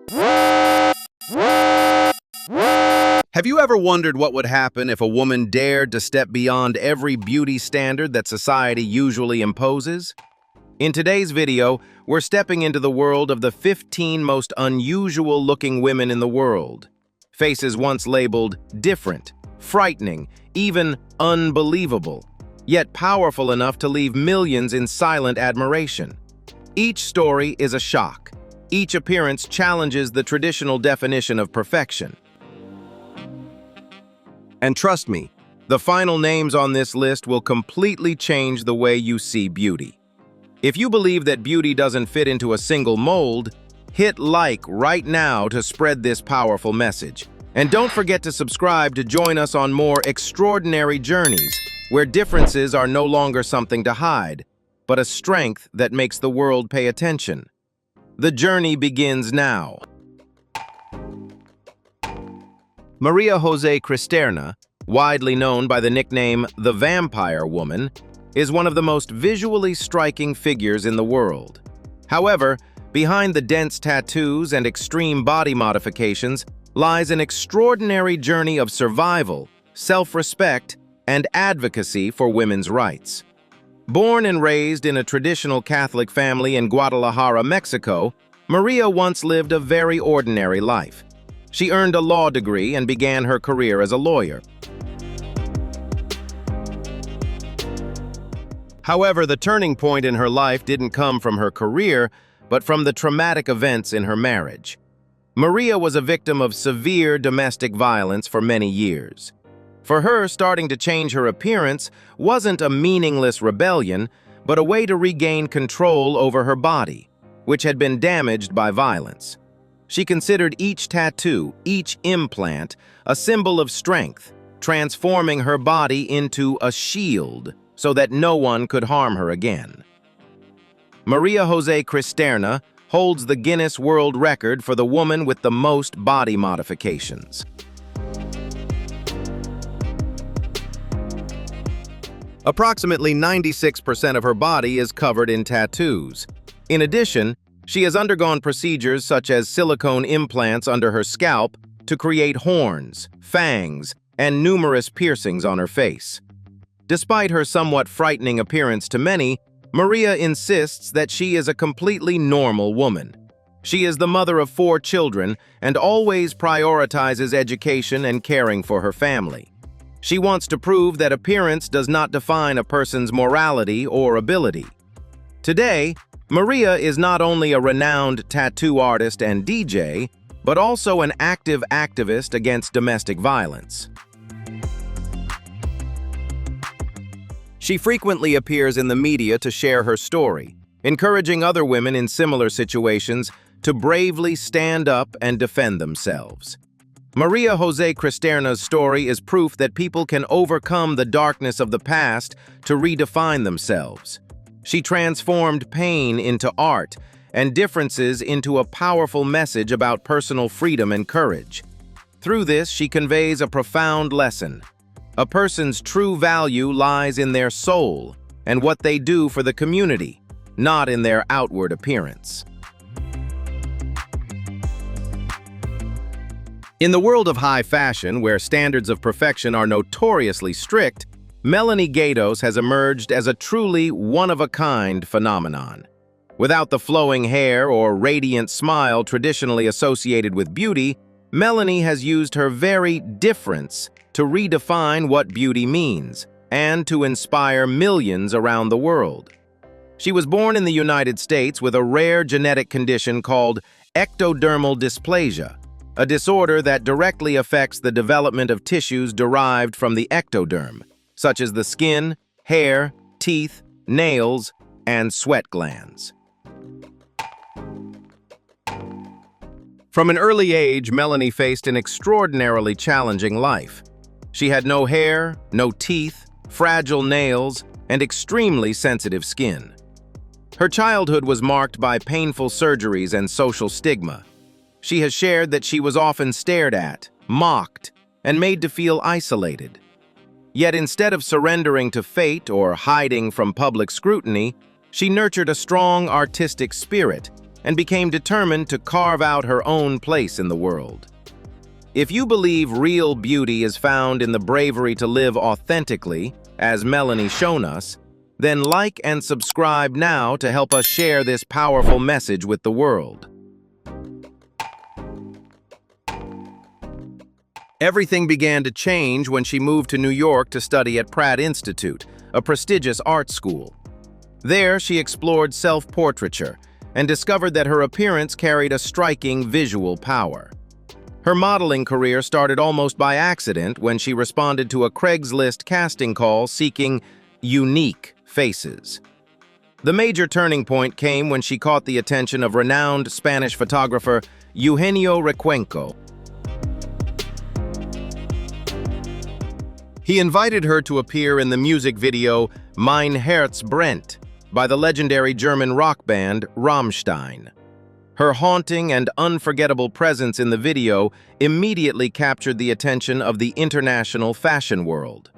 Have you ever wondered what would happen if a woman dared to step beyond every beauty standard that society usually imposes? In today's video, we're stepping into the world of the 15 most unusual-looking women in the world. Faces once labeled different, frightening, even unbelievable, yet powerful enough to leave millions in silent admiration. Each story is a shock. Each appearance challenges the traditional definition of perfection. And trust me, the final names on this list will completely change the way you see beauty. If you believe that beauty doesn't fit into a single mold, hit like right now to spread this powerful message. And don't forget to subscribe to join us on more extraordinary journeys, where differences are no longer something to hide, but a strength that makes the world pay attention. The journey begins now. Maria Jose Cristerna, widely known by the nickname the Vampire Woman, is one of the most visually striking figures in the world. However, behind the dense tattoos and extreme body modifications lies an extraordinary journey of survival, self-respect, and advocacy for women's rights. Born and raised in a traditional Catholic family in Guadalajara, Mexico, Maria once lived a very ordinary life. She earned a law degree and began her career as a lawyer. However, the turning point in her life didn't come from her career, but from the traumatic events in her marriage. Maria was a victim of severe domestic violence for many years. For her, starting to change her appearance wasn't a meaningless rebellion, but a way to regain control over her body, which had been damaged by violence. She considered each tattoo, each implant, a symbol of strength, transforming her body into a shield so that no one could harm her again. Maria Jose Cristerna holds the Guinness World Record for the woman with the most body modifications. Approximately 96% of her body is covered in tattoos. In addition, she has undergone procedures such as silicone implants under her scalp to create horns, fangs, and numerous piercings on her face. Despite her somewhat frightening appearance to many, Maria insists that she is a completely normal woman. She is the mother of 4 children and always prioritizes education and caring for her family. She wants to prove that appearance does not define a person's morality or ability. Today, Maria is not only a renowned tattoo artist and DJ, but also an active activist against domestic violence. She frequently appears in the media to share her story, encouraging other women in similar situations to bravely stand up and defend themselves. Maria Jose Cristerna's story is proof that people can overcome the darkness of the past to redefine themselves. She transformed pain into art and differences into a powerful message about personal freedom and courage. Through this, she conveys a profound lesson. A person's true value lies in their soul and what they do for the community, not in their outward appearance. In the world of high fashion, where standards of perfection are notoriously strict, Melanie Gaydos has emerged as a truly one-of-a-kind phenomenon. Without the flowing hair or radiant smile traditionally associated with beauty, Melanie has used her very difference to redefine what beauty means and to inspire millions around the world. She was born in the United States with a rare genetic condition called ectodermal dysplasia, a disorder that directly affects the development of tissues derived from the ectoderm, such as the skin, hair, teeth, nails, and sweat glands. From an early age, Melanie faced an extraordinarily challenging life. She had no hair, no teeth, fragile nails, and extremely sensitive skin. Her childhood was marked by painful surgeries and social stigma. She has shared that she was often stared at, mocked, and made to feel isolated. Yet instead of surrendering to fate or hiding from public scrutiny, she nurtured a strong artistic spirit and became determined to carve out her own place in the world. If you believe real beauty is found in the bravery to live authentically, as Melanie shown us, then like and subscribe now to help us share this powerful message with the world. Everything began to change when she moved to New York to study at Pratt Institute, a prestigious art school. There, she explored self-portraiture and discovered that her appearance carried a striking visual power. Her modeling career started almost by accident when she responded to a Craigslist casting call seeking unique faces. The major turning point came when she caught the attention of renowned Spanish photographer Eugenio Recuenco. He invited her to appear in the music video Mein Herz brennt by the legendary German rock band Rammstein. Her haunting and unforgettable presence in the video immediately captured the attention of the international fashion world.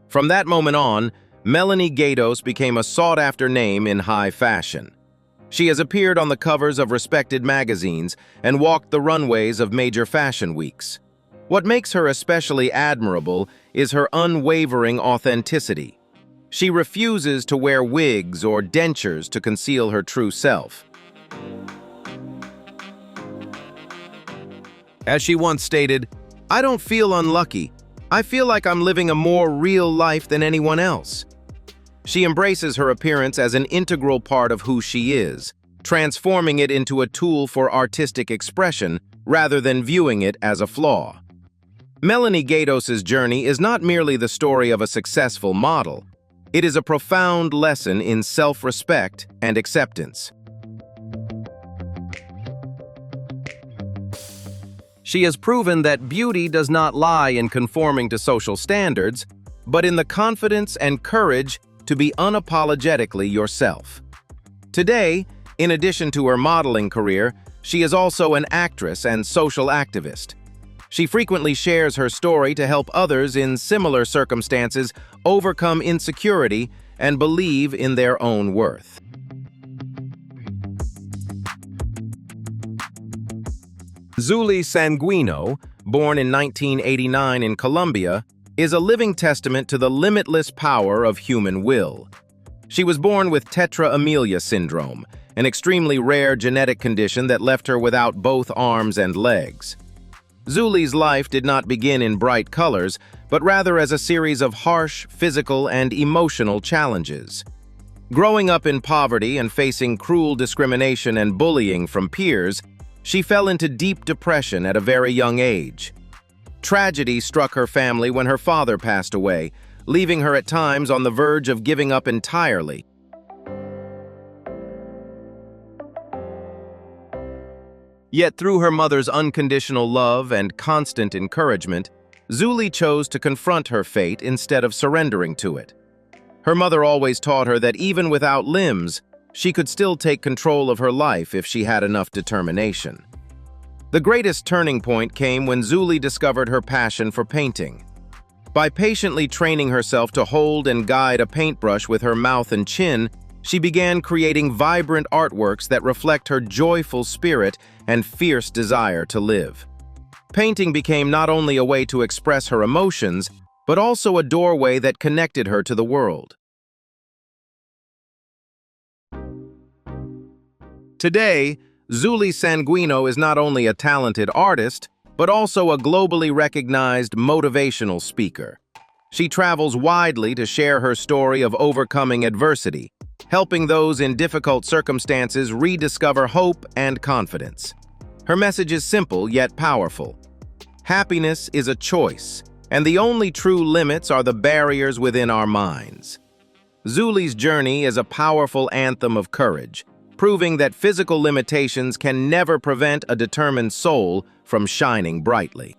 From that moment on, Melanie Gaydos became a sought-after name in high fashion. She has appeared on the covers of respected magazines and walked the runways of major fashion weeks. What makes her especially admirable is her unwavering authenticity. She refuses to wear wigs or dentures to conceal her true self. As she once stated, "I don't feel unlucky. I feel like I'm living a more real life than anyone else." She embraces her appearance as an integral part of who she is, transforming it into a tool for artistic expression rather than viewing it as a flaw. Melanie Gaydos' journey is not merely the story of a successful model. It is a profound lesson in self-respect and acceptance. She has proven that beauty does not lie in conforming to social standards, but in the confidence and courage to be unapologetically yourself. Today, in addition to her modeling career, she is also an actress and social activist. She frequently shares her story to help others in similar circumstances overcome insecurity and believe in their own worth. Zuly Sanguino, born in 1989 in Colombia, is a living testament to the limitless power of human will. She was born with tetra amelia syndrome, an extremely rare genetic condition that left her without both arms and legs. Zuly's life did not begin in bright colors, but rather as a series of harsh physical and emotional challenges. Growing up in poverty and facing cruel discrimination and bullying from peers, she fell into deep depression at a very young age. Tragedy struck her family when her father passed away, leaving her at times on the verge of giving up entirely. Yet through her mother's unconditional love and constant encouragement, Zuly chose to confront her fate instead of surrendering to it. Her mother always taught her that even without limbs, she could still take control of her life if she had enough determination. The greatest turning point came when Zuly discovered her passion for painting. By patiently training herself to hold and guide a paintbrush with her mouth and chin, she began creating vibrant artworks that reflect her joyful spirit and fierce desire to live. Painting became not only a way to express her emotions, but also a doorway that connected her to the world. Today, Zuly Sanguino is not only a talented artist, but also a globally recognized motivational speaker. She travels widely to share her story of overcoming adversity, helping those in difficult circumstances rediscover hope and confidence. Her message is simple yet powerful. Happiness is a choice, and the only true limits are the barriers within our minds. Zuly's journey is a powerful anthem of courage, proving that physical limitations can never prevent a determined soul from shining brightly.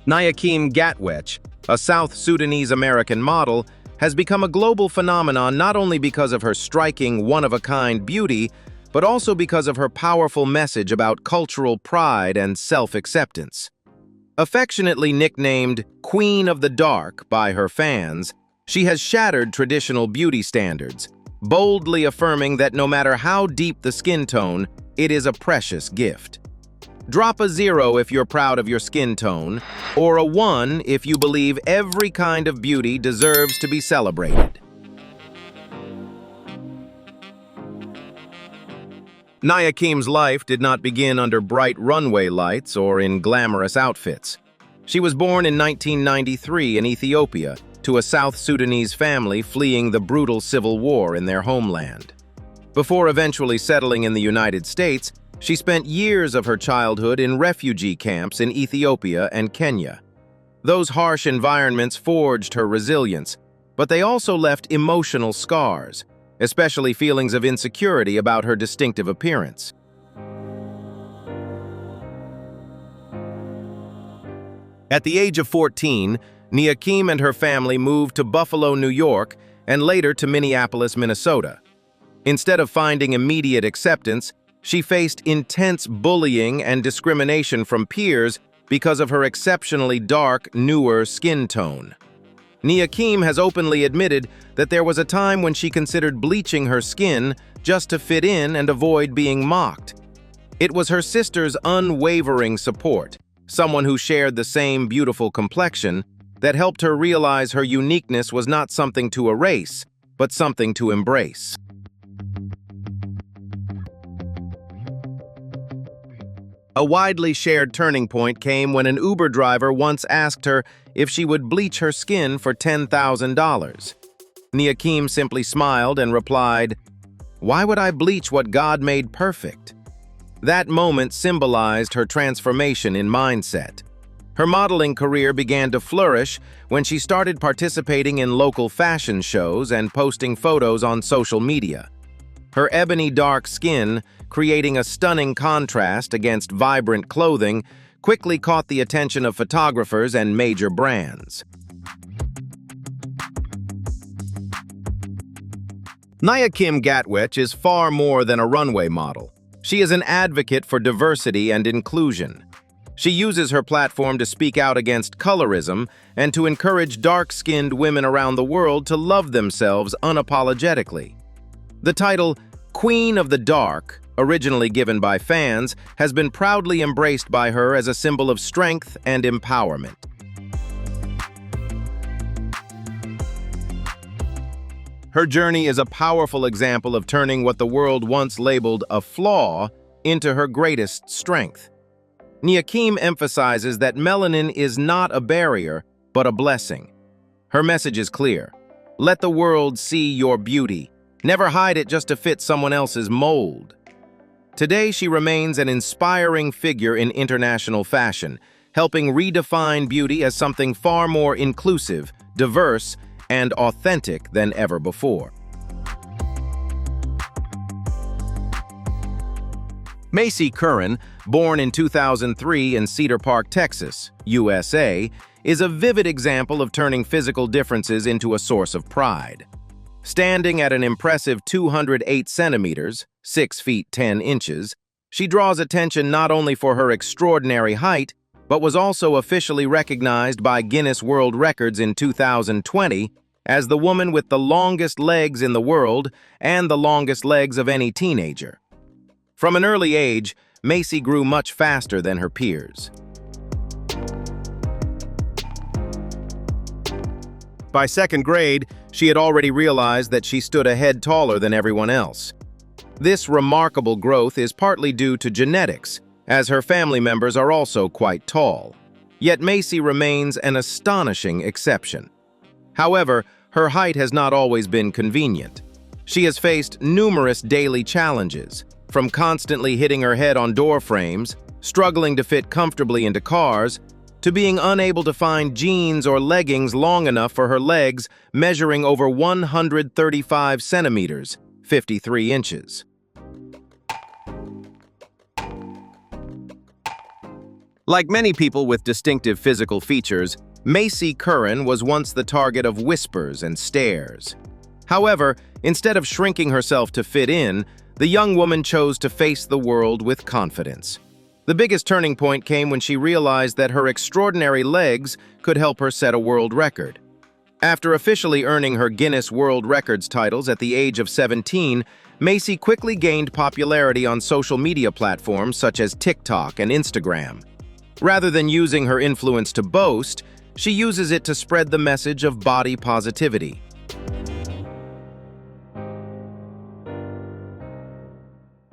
Nayakim Gatwech, a South Sudanese-American model, has become a global phenomenon not only because of her striking, one-of-a-kind beauty, but also because of her powerful message about cultural pride and self-acceptance. Affectionately nicknamed Queen of the Dark by her fans, she has shattered traditional beauty standards, boldly affirming that no matter how deep the skin tone, it is a precious gift. Drop a 0 if you're proud of your skin tone, or a 1 if you believe every kind of beauty deserves to be celebrated. Nia Kim's life did not begin under bright runway lights or in glamorous outfits. She was born in 1993 in Ethiopia to a South Sudanese family fleeing the brutal civil war in their homeland. Before eventually settling in the United States, she spent years of her childhood in refugee camps in Ethiopia and Kenya. Those harsh environments forged her resilience, but they also left emotional scars, especially feelings of insecurity about her distinctive appearance. At the age of 14, Nia Kim and her family moved to Buffalo, New York, and later to Minneapolis, Minnesota. Instead of finding immediate acceptance, she faced intense bullying and discrimination from peers because of her exceptionally dark, newer skin tone. Nia Kim has openly admitted that there was a time when she considered bleaching her skin just to fit in and avoid being mocked. It was her sister's unwavering support, someone who shared the same beautiful complexion, that helped her realize her uniqueness was not something to erase, but something to embrace. A widely shared turning point came when an Uber driver once asked her if she would bleach her skin for $10,000. Nia Kim simply smiled and replied, "Why would I bleach what God made perfect?" That moment symbolized her transformation in mindset. Her modeling career began to flourish when she started participating in local fashion shows and posting photos on social media. Her ebony dark skin, creating a stunning contrast against vibrant clothing, quickly caught the attention of photographers and major brands. Nia Kim Gatwich is far more than a runway model. She is an advocate for diversity and inclusion. She uses her platform to speak out against colorism and to encourage dark-skinned women around the world to love themselves unapologetically. The title, Queen of the Dark, originally given by fans, has been proudly embraced by her as a symbol of strength and empowerment. Her journey is a powerful example of turning what the world once labeled a flaw into her greatest strength. Nia Kim emphasizes that melanin is not a barrier, but a blessing. Her message is clear. Let the world see your beauty. Never hide it just to fit someone else's mold. Today, she remains an inspiring figure in international fashion, helping redefine beauty as something far more inclusive, diverse, and authentic than ever before. Macy Curran, born in 2003 in Cedar Park, Texas, USA, is a vivid example of turning physical differences into a source of pride. Standing at an impressive 208 centimeters, 6 feet 10 inches, she draws attention not only for her extraordinary height, but was also officially recognized by Guinness World Records in 2020 as the woman with the longest legs in the world and the longest legs of any teenager. From an early age, Macy grew much faster than her peers. By second grade, she had already realized that she stood a head taller than everyone else. This remarkable growth is partly due to genetics, as her family members are also quite tall. Yet Macy remains an astonishing exception. However, her height has not always been convenient. She has faced numerous daily challenges, from constantly hitting her head on door frames, struggling to fit comfortably into cars, to being unable to find jeans or leggings long enough for her legs, measuring over 135 centimeters, 53 inches. Like many people with distinctive physical features, Macy Curran was once the target of whispers and stares. However, instead of shrinking herself to fit in, the young woman chose to face the world with confidence. The biggest turning point came when she realized that her extraordinary legs could help her set a world record. After officially earning her Guinness World Records titles at the age of 17, Macy quickly gained popularity on social media platforms such as TikTok and Instagram. Rather than using her influence to boast, she uses it to spread the message of body positivity.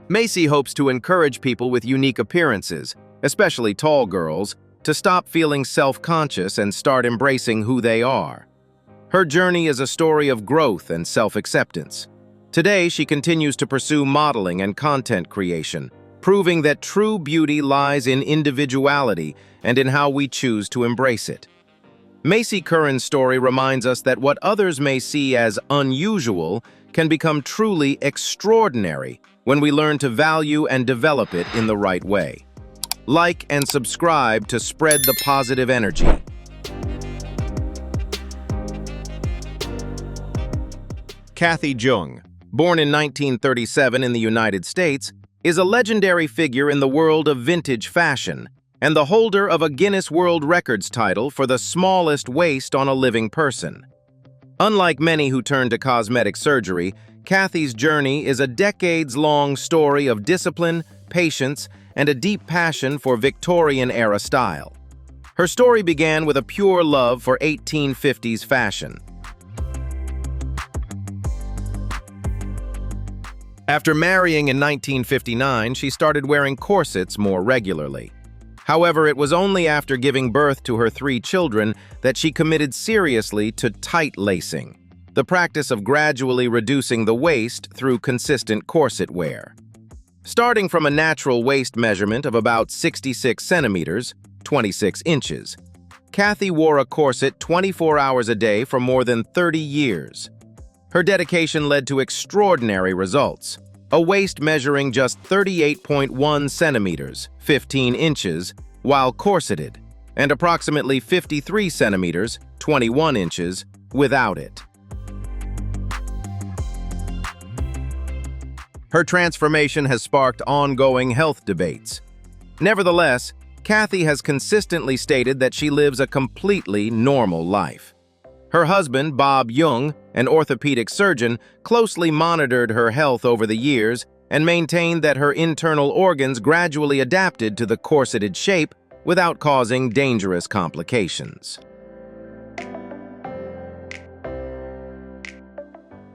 Macy hopes to encourage people with unique appearances, especially tall girls, to stop feeling self-conscious and start embracing who they are. Her journey is a story of growth and self-acceptance. Today, she continues to pursue modeling and content creation, proving that true beauty lies in individuality and in how we choose to embrace it. Macy Curran's story reminds us that what others may see as unusual can become truly extraordinary when we learn to value and develop it in the right way. Like and subscribe to spread the positive energy. Kathy Jung, born in 1937 in the United States, is a legendary figure in the world of vintage fashion and the holder of a Guinness World Records title for the smallest waist on a living person. Unlike many who turn to cosmetic surgery, Kathy's journey is a decades-long story of discipline, patience, and a deep passion for Victorian-era style. Her story began with a pure love for 1850s fashion. After marrying in 1959, she started wearing corsets more regularly. However, it was only after giving birth to her 3 children that she committed seriously to tight lacing, the practice of gradually reducing the waist through consistent corset wear. Starting from a natural waist measurement of about 66 centimeters, 26 inches, Kathy wore a corset 24 hours a day for more than 30 years. Her dedication led to extraordinary results, a waist measuring just 38.1 centimeters, 15 inches, while corseted, and approximately 53 centimeters, 21 inches, without it. Her transformation has sparked ongoing health debates. Nevertheless, Kathy has consistently stated that she lives a completely normal life. Her husband, Bob Jung, an orthopedic surgeon, closely monitored her health over the years and maintained that her internal organs gradually adapted to the corseted shape without causing dangerous complications.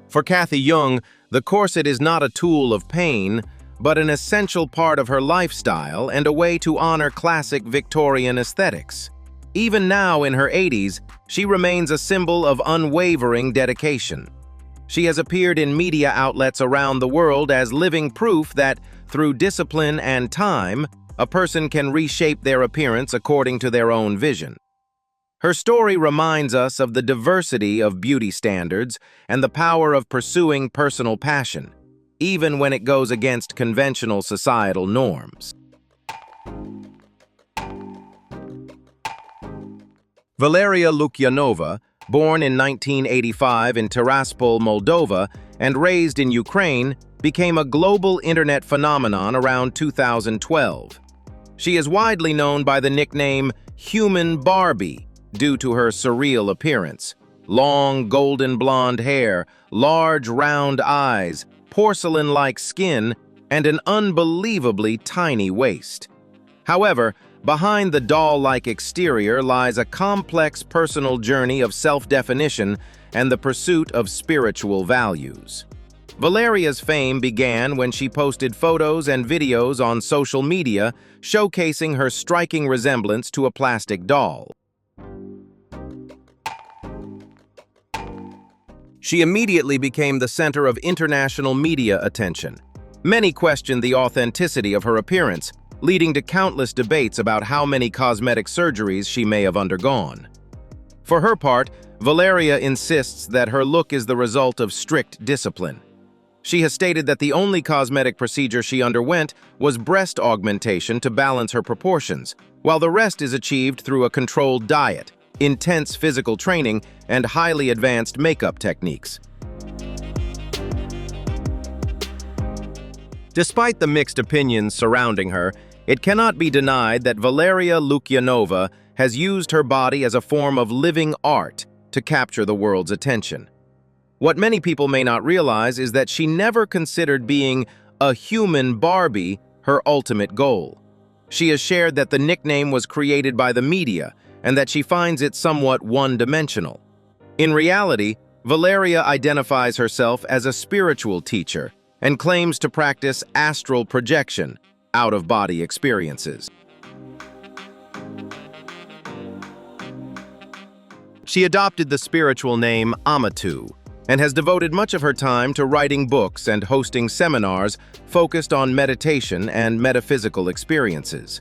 For Kathy Jung, the corset is not a tool of pain, but an essential part of her lifestyle and a way to honor classic Victorian aesthetics. Even now in her 80s, she remains a symbol of unwavering dedication. She has appeared in media outlets around the world as living proof that, through discipline and time, a person can reshape their appearance according to their own vision. Her story reminds us of the diversity of beauty standards and the power of pursuing personal passion, even when it goes against conventional societal norms. Valeria Lukyanova, born in 1985 in Tiraspol, Moldova, and raised in Ukraine, became a global internet phenomenon around 2012. She is widely known by the nickname Human Barbie due to her surreal appearance. Long, golden blonde hair, large, round eyes, porcelain-like skin, and an unbelievably tiny waist. However, behind the doll-like exterior lies a complex personal journey of self-definition and the pursuit of spiritual values. Valeria's fame began when she posted photos and videos on social media showcasing her striking resemblance to a plastic doll. She immediately became the center of international media attention. Many questioned the authenticity of her appearance, leading to countless debates about how many cosmetic surgeries she may have undergone. For her part, Valeria insists that her look is the result of strict discipline. She has stated that the only cosmetic procedure she underwent was breast augmentation to balance her proportions, while the rest is achieved through a controlled diet, intense physical training, and highly advanced makeup techniques. Despite the mixed opinions surrounding her, it cannot be denied that Valeria Lukyanova has used her body as a form of living art to capture the world's attention. What many people may not realize is that she never considered being a human Barbie her ultimate goal. She has shared that the nickname was created by the media and that she finds it somewhat one-dimensional. In reality, Valeria identifies herself as a spiritual teacher and claims to practice astral projection, out-of-body experiences. She adopted the spiritual name Amatu and has devoted much of her time to writing books and hosting seminars focused on meditation and metaphysical experiences.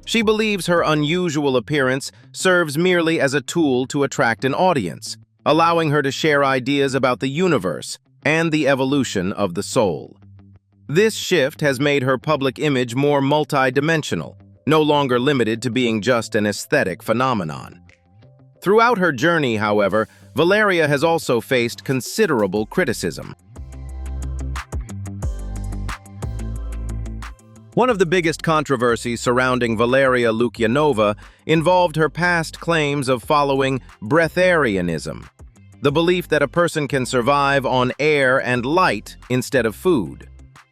She believes her unusual appearance serves merely as a tool to attract an audience, allowing her to share ideas about the universe and the evolution of the soul. This shift has made her public image more multidimensional, no longer limited to being just an aesthetic phenomenon. Throughout her journey, however, Valeria has also faced considerable criticism. One of the biggest controversies surrounding Valeria Lukyanova involved her past claims of following breatharianism, the belief that a person can survive on air and light instead of food.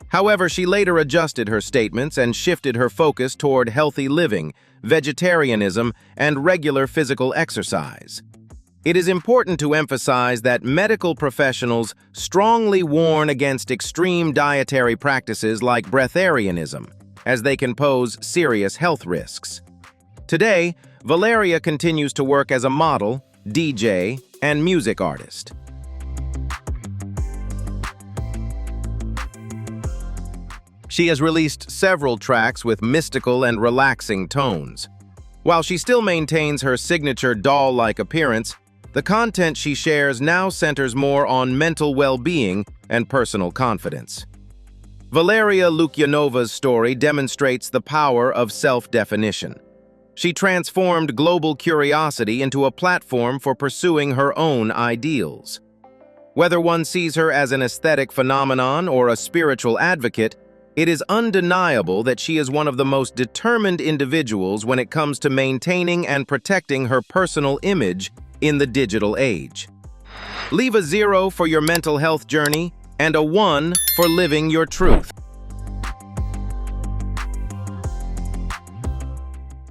However, she later adjusted her statements and shifted her focus toward healthy living, vegetarianism, and regular physical exercise. It is important to emphasize that medical professionals strongly warn against extreme dietary practices like breatharianism, as they can pose serious health risks. Today, Valeria continues to work as a model, DJ, and music artist. She has released several tracks with mystical and relaxing tones. While she still maintains her signature doll-like appearance, the content she shares now centers more on mental well-being and personal confidence. Valeria Lukyanova's story demonstrates the power of self-definition. She transformed global curiosity into a platform for pursuing her own ideals. Whether one sees her as an aesthetic phenomenon or a spiritual advocate, it is undeniable that she is one of the most determined individuals when it comes to maintaining and protecting her personal image in the digital age. Leave a 0 for your mental health journey and a 1 for living your truth.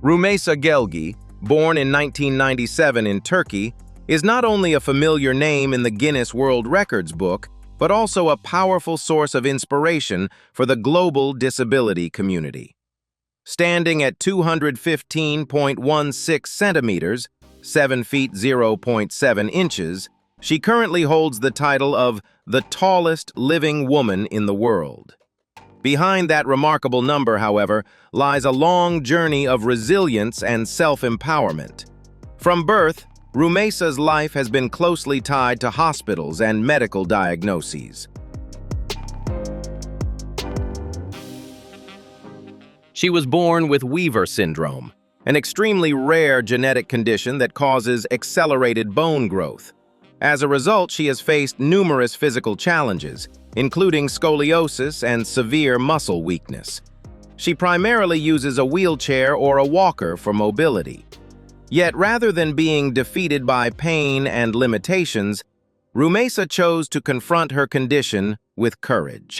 Rümeysa Gelgi, born in 1997 in Turkey, is not only a familiar name in the Guinness World Records book, but also a powerful source of inspiration for the global disability community. Standing at 215.16 centimeters, 7 feet 0.7 inches, she currently holds the title of the tallest living woman in the world. Behind that remarkable number, however, lies a long journey of resilience and self-empowerment. From birth, Rümeysa's life has been closely tied to hospitals and medical diagnoses. She was born with Weaver syndrome, an extremely rare genetic condition that causes accelerated bone growth. As a result, she has faced numerous physical challenges, including scoliosis and severe muscle weakness. She primarily uses a wheelchair or a walker for mobility. Yet rather than being defeated by pain and limitations, Rümeysa chose to confront her condition with courage.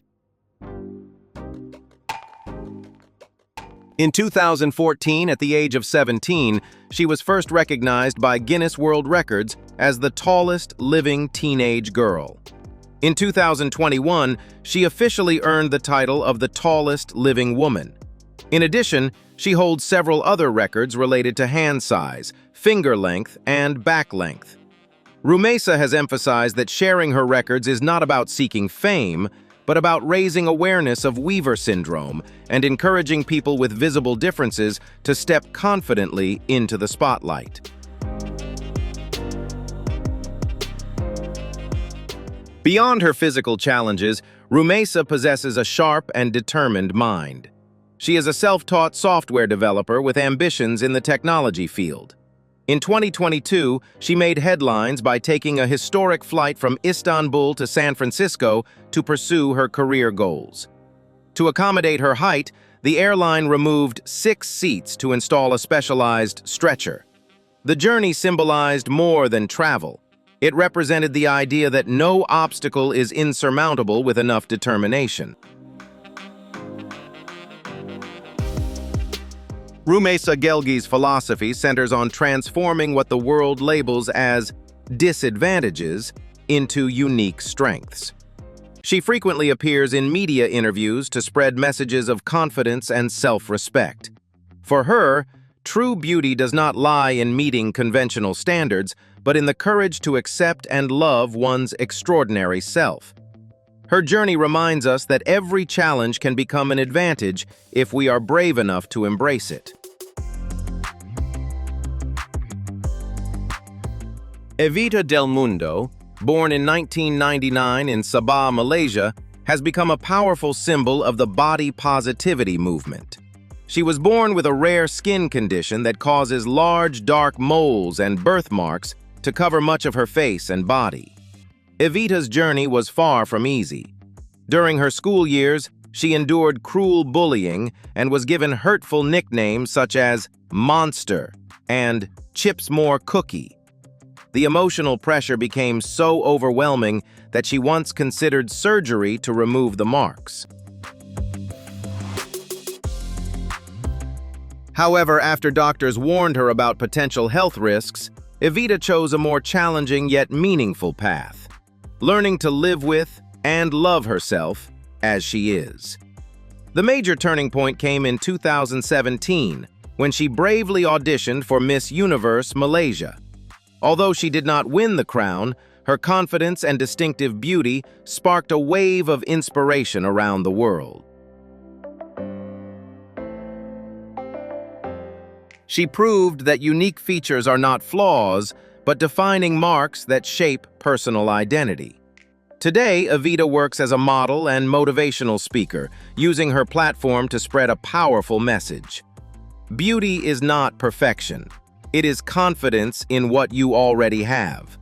In 2014, at the age of 17, she was first recognized by Guinness World Records as the tallest living teenage girl. In 2021, she officially earned the title of the tallest living woman. In addition, she holds several other records related to hand size, finger length, and back length. Rümeysa has emphasized that sharing her records is not about seeking fame, but about raising awareness of Weaver syndrome and encouraging people with visible differences to step confidently into the spotlight. Beyond her physical challenges, Rümeysa possesses a sharp and determined mind. She is a self-taught software developer with ambitions in the technology field. In 2022, she made headlines by taking a historic flight from Istanbul to San Francisco to pursue her career goals. To accommodate her height, the airline removed 6 seats to install a specialized stretcher. The journey symbolized more than travel. It represented the idea that no obstacle is insurmountable with enough determination. Rumesa Gelgi's philosophy centers on transforming what the world labels as disadvantages into unique strengths. She frequently appears in media interviews to spread messages of confidence and self-respect. For her, true beauty does not lie in meeting conventional standards, but in the courage to accept and love one's extraordinary self. Her journey reminds us that every challenge can become an advantage if we are brave enough to embrace it. Evita Del Mundo, born in 1999 in Sabah, Malaysia, has become a powerful symbol of the body positivity movement. She was born with a rare skin condition that causes large, dark moles and birthmarks to cover much of her face and body. Evita's journey was far from easy. During her school years, she endured cruel bullying and was given hurtful nicknames such as Monster and Chips More Cookie. The emotional pressure became so overwhelming that she once considered surgery to remove the marks. However, after doctors warned her about potential health risks, Evita chose a more challenging yet meaningful path, learning to live with and love herself as she is. The major turning point came in 2017, when she bravely auditioned for Miss Universe Malaysia. Although she did not win the crown, her confidence and distinctive beauty sparked a wave of inspiration around the world. She proved that unique features are not flaws, but defining marks that shape personal identity. Today, Evita works as a model and motivational speaker, using her platform to spread a powerful message. Beauty is not perfection. It is confidence in what you already have.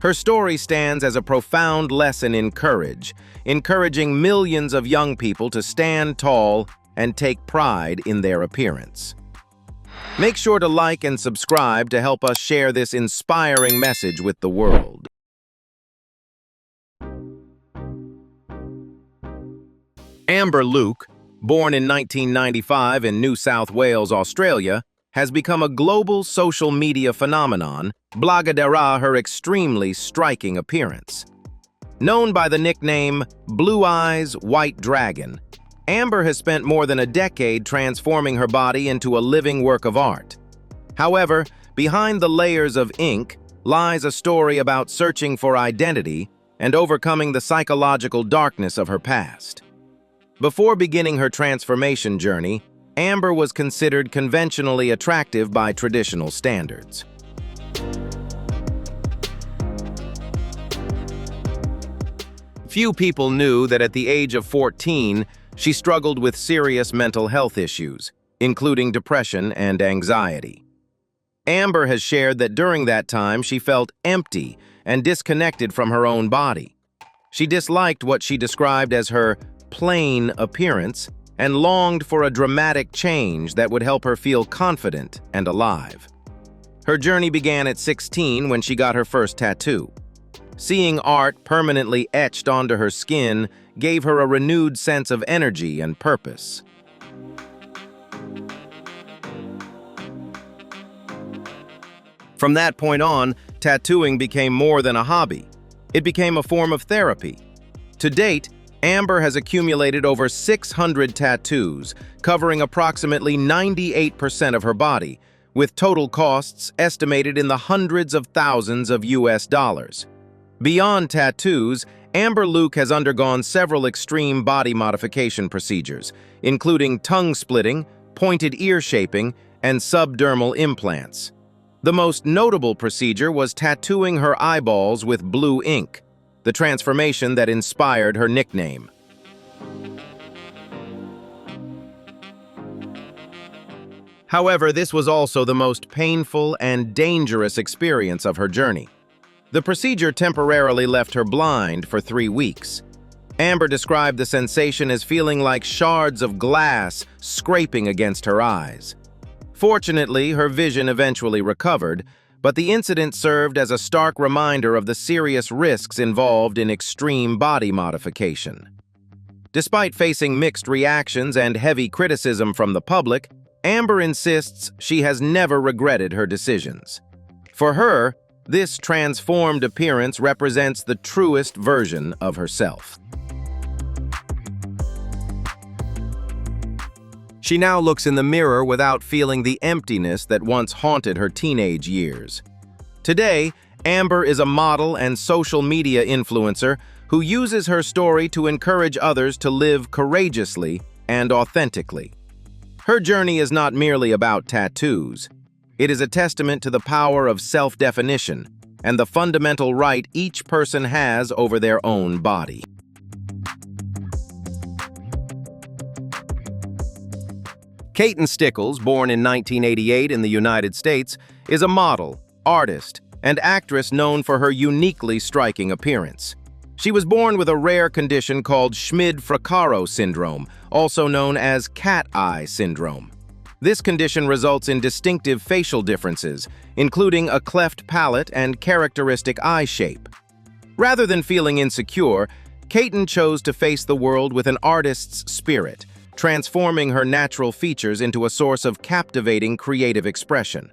Her story stands as a profound lesson in courage, encouraging millions of young people to stand tall and take pride in their appearance. Make sure to like and subscribe to help us share this inspiring message with the world. Amber Luke, born in 1995 in New South Wales, Australia, has become a global social media phenomenon, blagadera her extremely striking appearance. Known by the nickname Blue Eyes White Dragon, Amber has spent more than a decade transforming her body into a living work of art. However, behind the layers of ink lies a story about searching for identity and overcoming the psychological darkness of her past. Before beginning her transformation journey, Amber was considered conventionally attractive by traditional standards. Few people knew that at the age of 14, she struggled with serious mental health issues, including depression and anxiety. Amber has shared that during that time she felt empty and disconnected from her own body. She disliked what she described as her plain appearance and longed for a dramatic change that would help her feel confident and alive. Her journey began at 16 when she got her first tattoo. Seeing art permanently etched onto her skin gave her a renewed sense of energy and purpose. From that point on, tattooing became more than a hobby. It became a form of therapy. To date, Amber has accumulated over 600 tattoos, covering approximately 98% of her body, with total costs estimated in the hundreds of thousands of US dollars. Beyond tattoos, Amber Luke has undergone several extreme body modification procedures, including tongue splitting, pointed ear shaping, and subdermal implants. The most notable procedure was tattooing her eyeballs with blue ink, the transformation that inspired her nickname. However, this was also the most painful and dangerous experience of her journey. The procedure temporarily left her blind for 3 weeks. Amber described the sensation as feeling like shards of glass scraping against her eyes. Fortunately, her vision eventually recovered, but the incident served as a stark reminder of the serious risks involved in extreme body modification. Despite facing mixed reactions and heavy criticism from the public, Amber insists she has never regretted her decisions. For her, this transformed appearance represents the truest version of herself. She now looks in the mirror without feeling the emptiness that once haunted her teenage years. Today, Amber is a model and social media influencer who uses her story to encourage others to live courageously and authentically. Her journey is not merely about tattoos. It is a testament to the power of self-definition and the fundamental right each person has over their own body. Caitlin Stickles, born in 1988 in the United States, is a model, artist, and actress known for her uniquely striking appearance. She was born with a rare condition called Schmid-Fracaro syndrome, also known as cat eye syndrome. This condition results in distinctive facial differences, including a cleft palate and characteristic eye shape. Rather than feeling insecure, Caitlin chose to face the world with an artist's spirit, transforming her natural features into a source of captivating creative expression.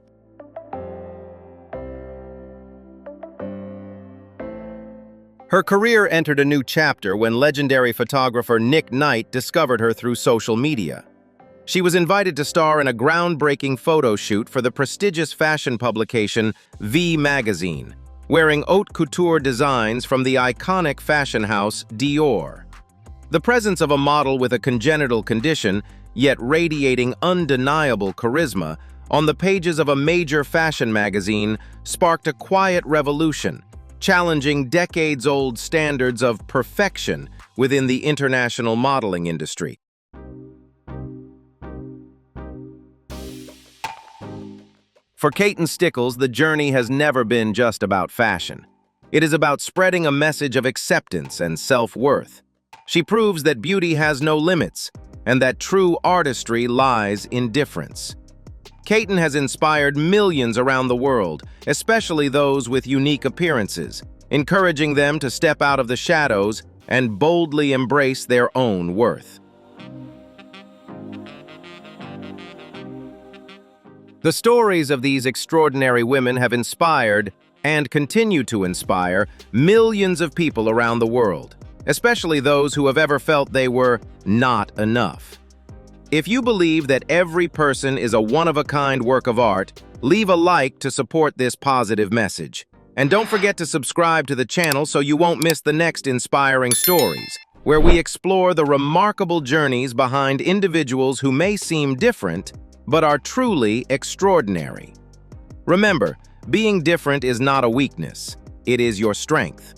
Her career entered a new chapter when legendary photographer Nick Knight discovered her through social media. She was invited to star in a groundbreaking photo shoot for the prestigious fashion publication V Magazine, wearing haute couture designs from the iconic fashion house Dior. The presence of a model with a congenital condition, yet radiating undeniable charisma, on the pages of a major fashion magazine sparked a quiet revolution, challenging decades-old standards of perfection within the international modeling industry. For Caitlin Stickles, the journey has never been just about fashion. It is about spreading a message of acceptance and self-worth. She proves that beauty has no limits, and that true artistry lies in difference. Caitlin has inspired millions around the world, especially those with unique appearances, encouraging them to step out of the shadows and boldly embrace their own worth. The stories of these extraordinary women have inspired, and continue to inspire, millions of people around the world, especially those who have ever felt they were not enough. If you believe that every person is a one-of-a-kind work of art, leave a like to support this positive message. And don't forget to subscribe to the channel so you won't miss the next inspiring stories, where we explore the remarkable journeys behind individuals who may seem different, but are truly extraordinary. Remember, being different is not a weakness, it is your strength.